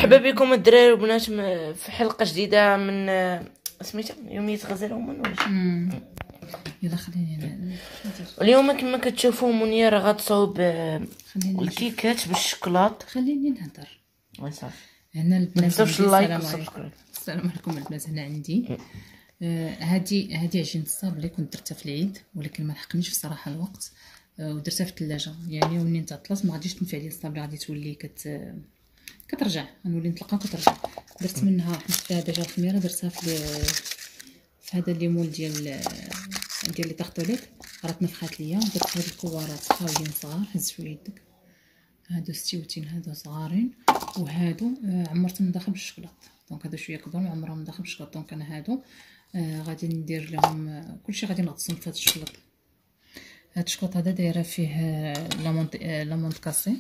مرحبا بكم الدراري والبنات في حلقه جديده من سميتها يوميه غزاله ومن يلا خليني اليوم كما كتشوفوا منيا راه غتصاوب الكيكات بالشكلاط. خليني نهضر وصافي. هنا البنات تنساوش اللايك والسبسكرايب. السلام عليكم البنات. هنا عندي هادي عجينه الصاب اللي كنت درتها في العيد، ولكن ما لحقنيش بصراحه الوقت، ودرتها في الثلاجه. يعني ومنين تعطلت ما غاديش تنفع لي الصاب، غادي تولي كترجع، غنولي نطلقها كترجع. درت منها حطيت فيها دجاج الخميره، درتها في هذا الليمون ديال لي طاختوليت، راه تنفخات ليا. درت هاد الكوارات خاويين صغار، هز شويه يدك، هادو ستيوتين هادو صغارين، وهادو عمرتهم من داخل بالشكلاط. دونك هادو شويه كبار وعمرهم من داخل بالشكلاط. دونك انا هادو غادي ندير لهم كلشي، غادي نغطسهم في هاد الشكلاط. هاد الشكلاط هذا دايره فيه لامونط كاسي،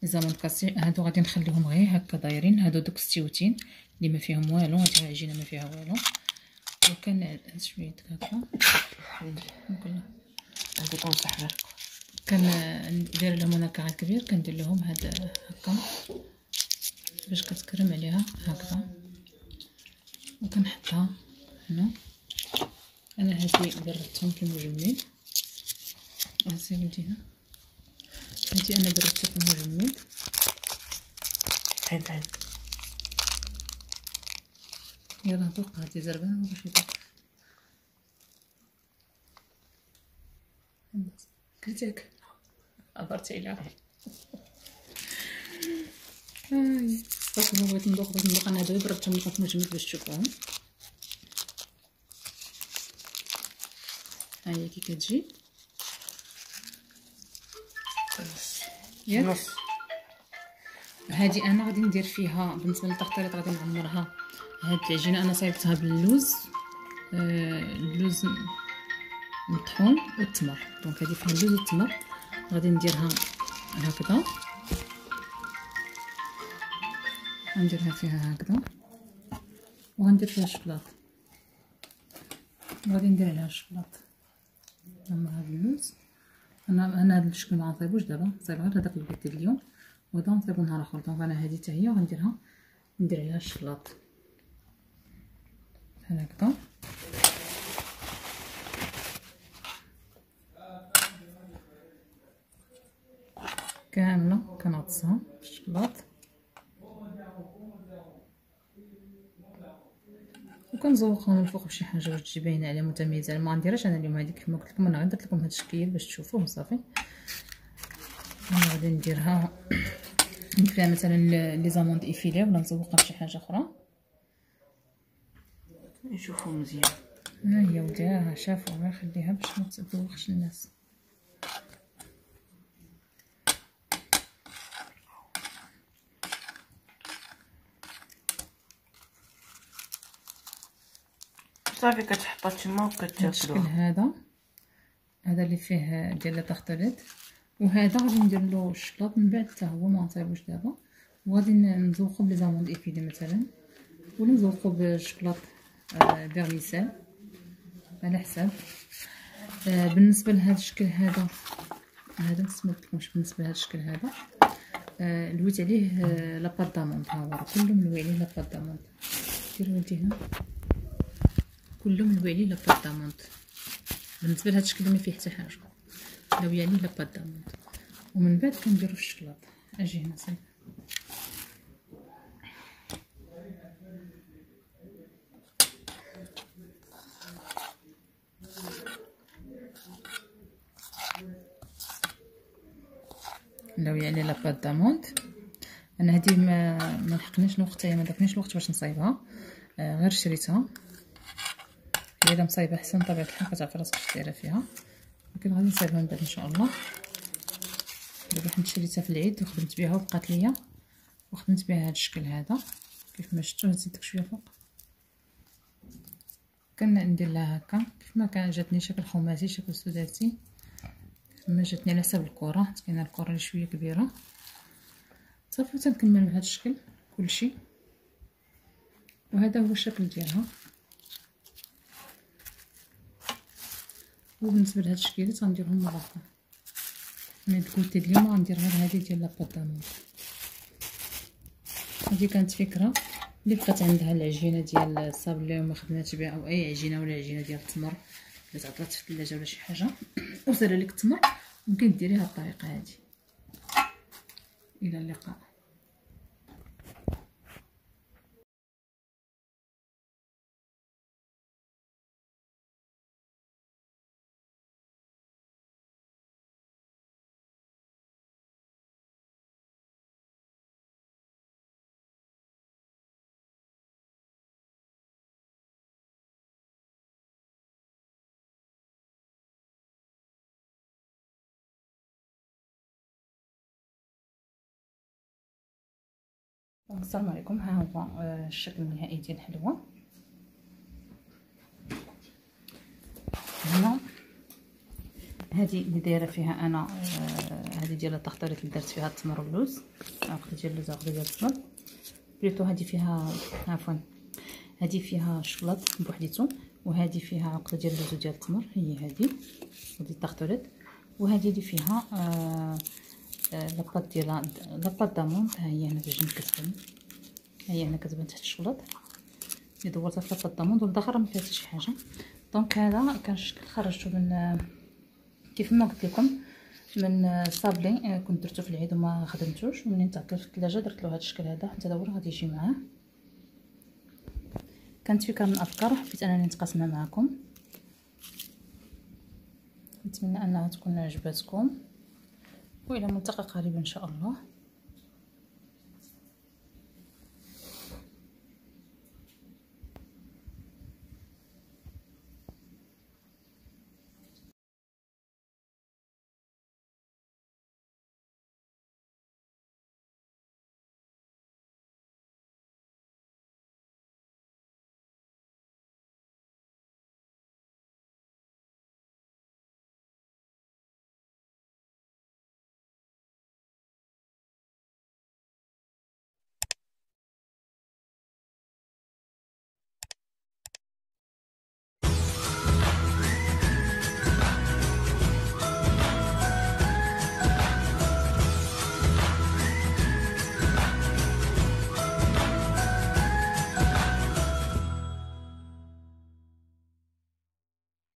لي زامونط كاسي. هادو غادي نخليهم غير هكا دايرين. هادو دوك ستيوتين اللي ما فيهم والو، هاد العجينه ما فيها والو. وكان شويه هكا نقول هادي كنصح لك كان ندير لهم انا كاع كبير، كندير لهم هاد هكا باش كتكرم عليها هكذا، وكنحطها هنا. انا هادي بردتهم كمجمد، هاسي ولدي هنا، هادي انا بردتها كمجمد. حيد يلا دوق هادي زربانه باش يدوق. كلتك عبرتي عليها. بس بغيت ندوق انا هادو بردتهم كمجمد باش تشوفوهم. ها هي كي كتجي ياك. هادي انا غادي ندير فيها بالنسبه للطاختريط، غادي نعمرها. هاد العجينه انا صايبتها باللوز، اللوز مطحون والتمر. دونك هادي فيها اللوز والتمر، غادي نديرها هكذا، غنديرها فيها هكذا، وغندير فيها الشكلاط، وغادي ندير عليها الشكلاط. نعمرها باللوز. انا هاد الشكل ما غنصايبوش دابا، صايب غير هذاك اللي قلت اليوم، وهذا غنصايبو نهار اخر. دونك انا هذه حتى هي غنديرها، ندير عليها الشكلاط بحال هكذا. كامله كنغطسها بالشكلاط، وكنزوقها من الفوق بشي حاجه باش تجي باينه عليها متميزه. ما غنديرهاش انا اليوم هذيك كما قلت لكم، انا غير درت لكم هذا الشكل باش تشوفوه وصافي. انا غادي نديرها ندير فيها مثلا لي زاموند ايفيلي، ولا نزوقها بشي حاجه اخرى يشوفوا مزيان. ها هي وديها شافوا، غير خليها باش ما تذوقش الناس. صافي كتحطها تما وكتاكلوها. الشكل هذا اللي فيه ديال لي طاختريط، وهذا غادي ندير له الشكلاط من بعد حتى هو، ما نصايبوش دابا. وغادي نذوقو بلي زاموند ايفيلي مثلا، ولا نذوقو بالشكلاط فيرميسيل على حساب. بالنسبه لهذا الشكل هذا ما سمعتكمش. بالنسبه لهذا الشكل هذا لويت عليه لاباط داموند. ها هو كله ملوي عليه لاباط داموند. ديروا ولدي هنا كله ملوي عليه لاباط داموند. بالنسبه لهذا الشكل ما فيه حتى حاجه، ملوي عليه لاباط داموند. ومن بعد كنديرو في الشكلاط. اجي هنا صايب نلوي عليه لاباط داموند. انا هذه ما لحقنيش الوقت، ما داكنيش الوقت باش نصايبها، غير شريتها. هي الا مصايبه احسن بطبيعه الحال، كتعرفي راسك اش دايره فيها، ولكن غادي نصايبها من بعد ان شاء الله. دابا حنا شريتها في العيد وخدمت بها وبقات ليا، وخدمت بها هذا الشكل هذا كيف ما شفتوا. نزيد داك شويه فوق، كندير لها هكا كيف ما كان. جاتني شكل خماسي شكل سداسي، كيف ما جاتني على حسب الكره. كاينه الكره اللي شويه كبيره صافي. تنكمل بهذا الشكل كلشي، وهذا هو الشكل ديالها. وبالنسبه لهاد الشكيلات غنديرهم مره اخرى. انا قلت اليوم غندير غير هذه ديال لاباط داموند. هذه كانت فكره اللي بقات عندها العجينه ديال الصابلي وما خدماتش بها، او اي عجينه ولا عجينه ديال التمر اللي تعطلات في الثلاجه ولا شي حاجه وسال لك التمر، ممكن ديريها بالطريقه هذه. الى اللقاء. السلام عليكم. ها هو الشكل النهائي ديال الحلوه. هنا هذه اللي دايره فيها انا هذه ديال التخطيط اللي درت فيها التمر واللوز، عقده ديال اللوز عقده ديال التمر بليتو. هذه فيها عفوا هذه فيها الشوكولات بوحديتو، وهذه فيها عقده ديال اللوز وديال التمر هي هذه التخطيط، وهذه اللي فيها لاباط ديال لاباط دامون. ها هي هنا في الجنب كتبان، ها هي هنا كتبان تحت الشوكولات اللي دورتها في لاباط دامون، والداخل ما فيها حتى شي حاجه. دونك هذا كان الشكل خرجته من كيف ما قلت لكم من الصابلي كنت درتو في العيد وما خدمتوش، ومنين تعطل في الثلاجه درت له هذا الشكل هذا حتى دابا غادي يجي معاه. كانت فكره من الافكار حبيت انني نتقاسمها معكم، نتمنى انها تكون عجبتكم، والى ملتقى قريب ان شاء الله.